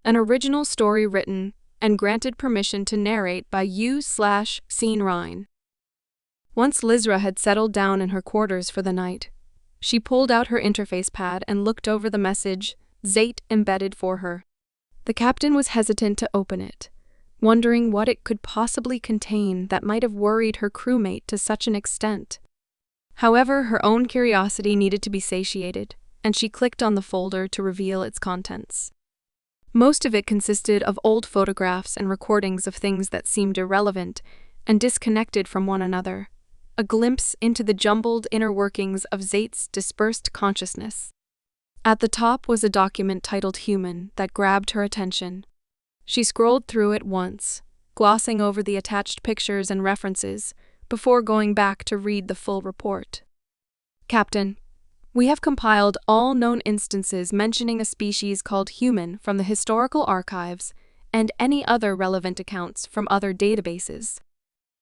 an original story written and granted permission to narrate by you/Scene Ryan. Once Lizra had settled down in her quarters for the night, she pulled out her interface pad and looked over the message Zate embedded for her. The captain was hesitant to open it, wondering what it could possibly contain that might have worried her crewmate to such an extent. However, her own curiosity needed to be satiated, and she clicked on the folder to reveal its contents. Most of it consisted of old photographs and recordings of things that seemed irrelevant and disconnected from one another, a glimpse into the jumbled inner workings of Zate's dispersed consciousness. At the top was a document titled Human that grabbed her attention. She scrolled through it once, glossing over the attached pictures and references, before going back to read the full report. Captain, we have compiled all known instances mentioning a species called human from the historical archives and any other relevant accounts from other databases.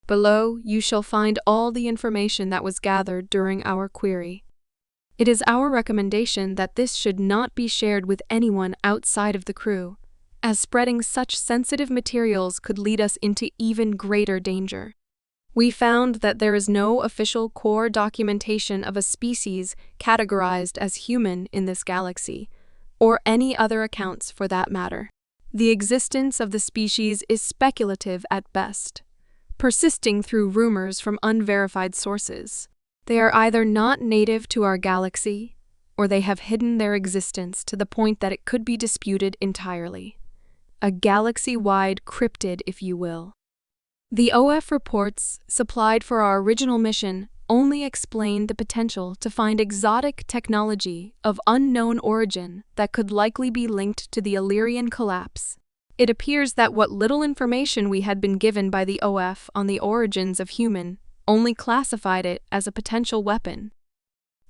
Below, you shall find all the information that was gathered during our query. It is our recommendation that this should not be shared with anyone outside of the crew, as spreading such sensitive materials could lead us into even greater danger. We found that there is no official core documentation of a species categorized as human in this galaxy, or any other accounts for that matter. The existence of the species is speculative at best, persisting through rumors from unverified sources. They are either not native to our galaxy, or they have hidden their existence to the point that it could be disputed entirely. A galaxy-wide cryptid, if you will. The OF reports supplied for our original mission only explained the potential to find exotic technology of unknown origin that could likely be linked to the Illyrian collapse. It appears that what little information we had been given by the OF on the origins of human only classified it as a potential weapon.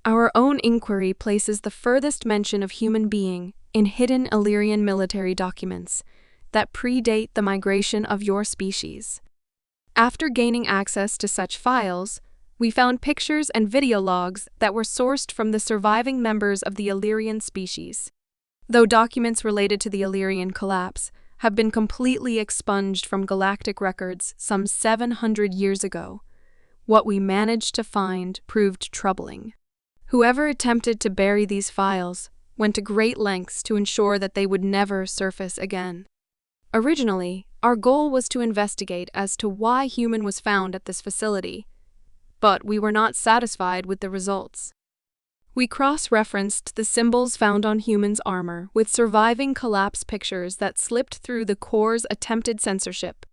Our own inquiry places the furthest mention of human being in hidden Illyrian military documents that predate the migration of your species. After gaining access to such files, we found pictures and video logs that were sourced from the surviving members of the Illyrian species. Though documents related to the Illyrian collapse have been completely expunged from galactic records some 700 years ago, what we managed to find proved troubling. Whoever attempted to bury these files went to great lengths to ensure that they would never surface again. Originally, our goal was to investigate as to why human was found at this facility, but we were not satisfied with the results. We cross-referenced the symbols found on human's armor with surviving collapse pictures that slipped through the Corps' attempted censorship.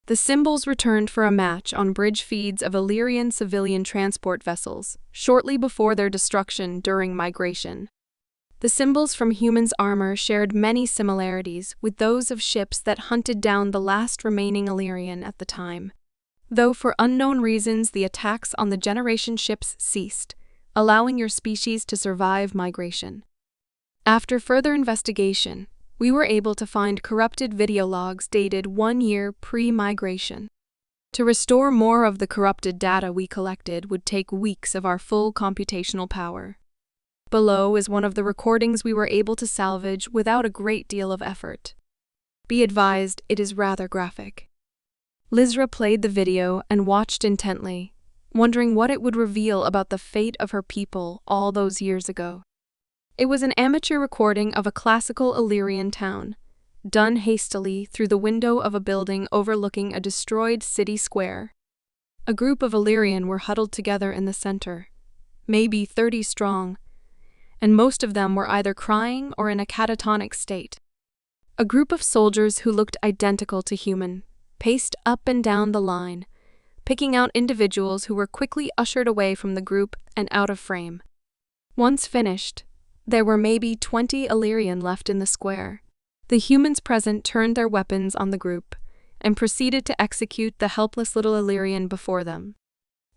The symbols returned for a match on bridge feeds of Illyrian civilian transport vessels shortly before their destruction during migration. The symbols from humans' armor shared many similarities with those of ships that hunted down the last remaining Illyrian at the time. Though for unknown reasons the attacks on the Generation ships ceased, allowing your species to survive migration. After further investigation, we were able to find corrupted video logs dated 1 year pre-migration. To restore more of the corrupted data we collected would take weeks of our full computational power. Below is one of the recordings we were able to salvage without a great deal of effort. Be advised, it is rather graphic. Lizra played the video and watched intently, wondering what it would reveal about the fate of her people all those years ago. It was an amateur recording of a classical Illyrian town, done hastily through the window of a building overlooking a destroyed city square. A group of Illyrian were huddled together in the center, maybe 30 strong, and most of them were either crying or in a catatonic state. A group of soldiers who looked identical to human paced up and down the line, picking out individuals who were quickly ushered away from the group and out of frame. Once finished, there were maybe 20 Illyrian left in the square. The humans present turned their weapons on the group and proceeded to execute the helpless little Illyrian before them.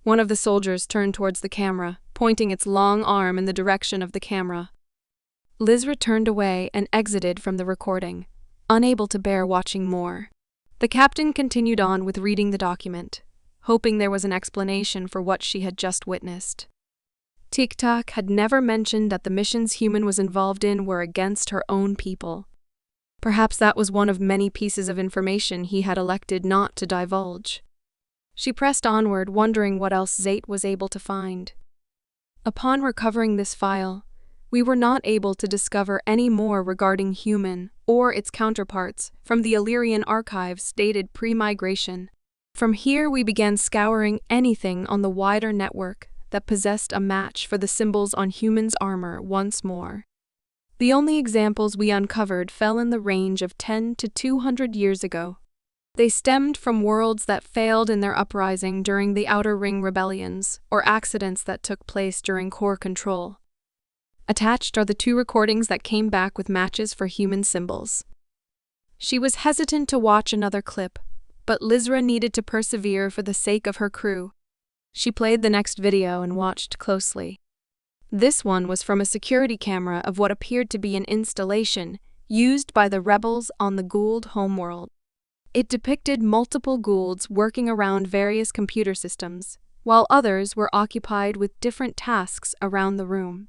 One of the soldiers turned towards the camera, pointing its long arm in the direction of the camera. Lizra turned away and exited from the recording, unable to bear watching more. The captain continued on with reading the document, hoping there was an explanation for what she had just witnessed. Tic-Tac had never mentioned that the missions human was involved in were against her own people. Perhaps that was one of many pieces of information he had elected not to divulge. She pressed onward, wondering what else Zate was able to find. Upon recovering this file, we were not able to discover any more regarding human or its counterparts from the Illyrian archives dated pre-migration. From here we began scouring anything on the wider network that possessed a match for the symbols on humans' armor once more. The only examples we uncovered fell in the range of 10 to 200 years ago. They stemmed from worlds that failed in their uprising during the Outer Ring rebellions or accidents that took place during core control. Attached are the 2 recordings that came back with matches for human symbols. She was hesitant to watch another clip, but Lizra needed to persevere for the sake of her crew. She played the next video and watched closely. This one was from a security camera of what appeared to be an installation used by the rebels on the Gould homeworld. It depicted multiple Goulds working around various computer systems, while others were occupied with different tasks around the room.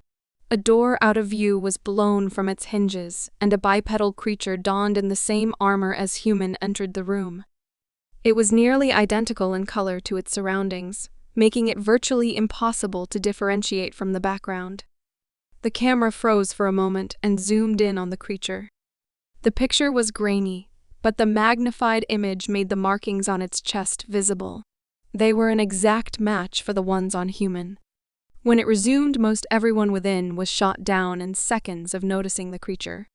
A door out of view was blown from its hinges, and a bipedal creature donned in the same armor as human entered the room. It was nearly identical in color to its surroundings, making it virtually impossible to differentiate from the background. The camera froze for a moment and zoomed in on the creature. The picture was grainy, but the magnified image made the markings on its chest visible. They were an exact match for the ones on human. When it resumed, most everyone within was shot down in seconds of noticing the creature.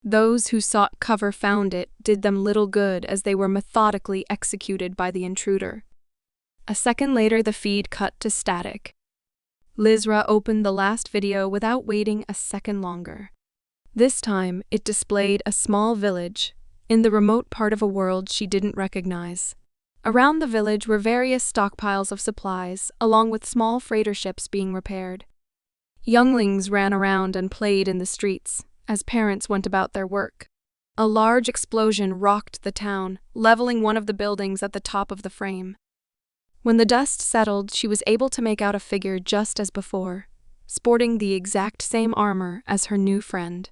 Those who sought cover found it did them little good as they were methodically executed by the intruder. A second later, the feed cut to static. Lizra opened the last video without waiting a second longer. This time, it displayed a small village in the remote part of a world she didn't recognize. Around the village were various stockpiles of supplies, along with small freighter ships being repaired. Younglings ran around and played in the streets as parents went about their work. A large explosion rocked the town, leveling one of the buildings at the top of the frame. When the dust settled, she was able to make out a figure just as before, sporting the exact same armor as her new friend.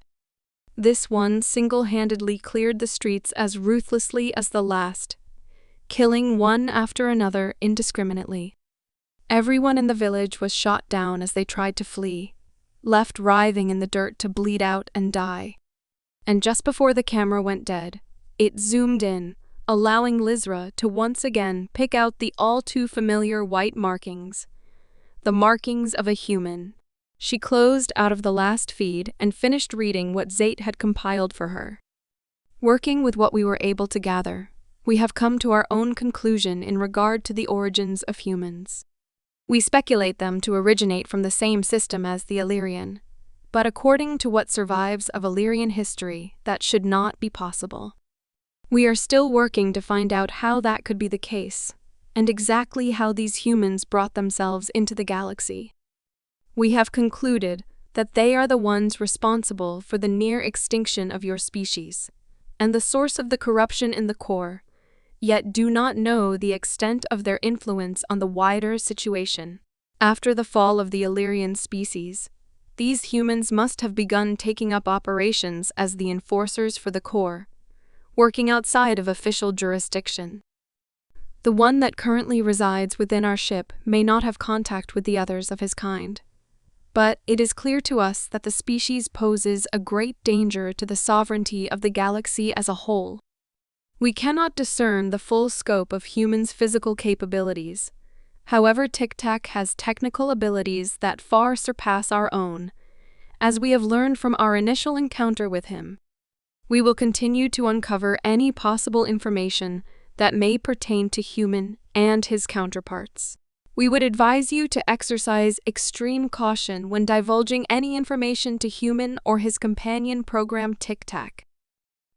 This one single-handedly cleared the streets as ruthlessly as the last, killing one after another indiscriminately. Everyone in the village was shot down as they tried to flee, left writhing in the dirt to bleed out and die. And just before the camera went dead, it zoomed in, allowing Lizra to once again pick out the all-too-familiar white markings, the markings of a human. She closed out of the last feed and finished reading what Zate had compiled for her. Working with what we were able to gather, we have come to our own conclusion in regard to the origins of humans. We speculate them to originate from the same system as the Illyrian, but according to what survives of Illyrian history, that should not be possible. We are still working to find out how that could be the case, and exactly how these humans brought themselves into the galaxy. We have concluded that they are the ones responsible for the near extinction of your species, and the source of the corruption in the core, yet do not know the extent of their influence on the wider situation. After the fall of the Illyrian species, these humans must have begun taking up operations as the enforcers for the core, working outside of official jurisdiction. The one that currently resides within our ship may not have contact with the others of his kind, but it is clear to us that the species poses a great danger to the sovereignty of the galaxy as a whole. We cannot discern the full scope of humans' physical capabilities. However, Tic-Tac has technical abilities that far surpass our own, as we have learned from our initial encounter with him. We will continue to uncover any possible information that may pertain to human and his counterparts. We would advise you to exercise extreme caution when divulging any information to human or his companion program Tic-Tac.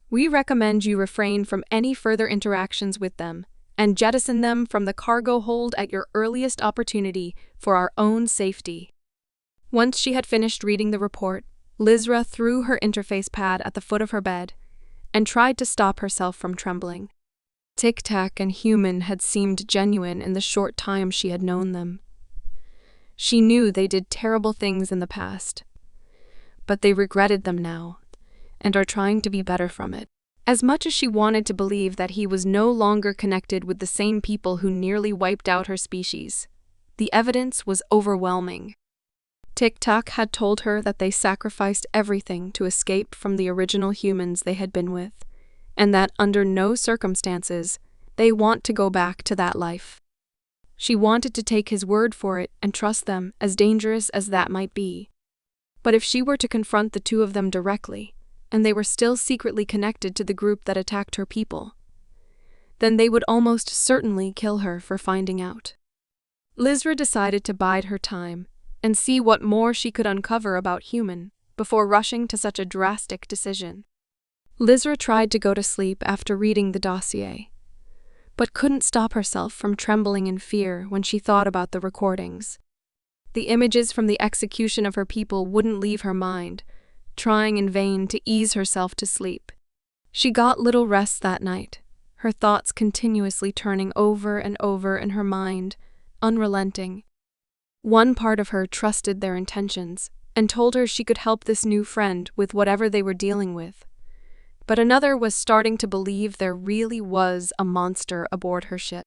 We recommend you refrain from any further interactions with them and jettison them from the cargo hold at your earliest opportunity for our own safety. Once she had finished reading the report, Lizra threw her interface pad at the foot of her bed and tried to stop herself from trembling. Tic-Tac and human had seemed genuine in the short time she had known them. She knew they did terrible things in the past, but they regretted them now, and are trying to be better from it. As much as she wanted to believe that he was no longer connected with the same people who nearly wiped out her species, the evidence was overwhelming. TikTok had told her that they sacrificed everything to escape from the original humans they had been with, and that under no circumstances they want to go back to that life. She wanted to take his word for it and trust them, as dangerous as that might be. But if she were to confront the two of them directly, and they were still secretly connected to the group that attacked her people, then they would almost certainly kill her for finding out. Lizra decided to bide her time and see what more she could uncover about Human before rushing to such a drastic decision. Lizra tried to go to sleep after reading the dossier, but couldn't stop herself from trembling in fear when she thought about the recordings. The images from the execution of her people wouldn't leave her mind, trying in vain to ease herself to sleep. She got little rest that night, her thoughts continuously turning over and over in her mind, unrelenting. One part of her trusted their intentions and told her she could help this new friend with whatever they were dealing with. But another was starting to believe there really was a monster aboard her ship.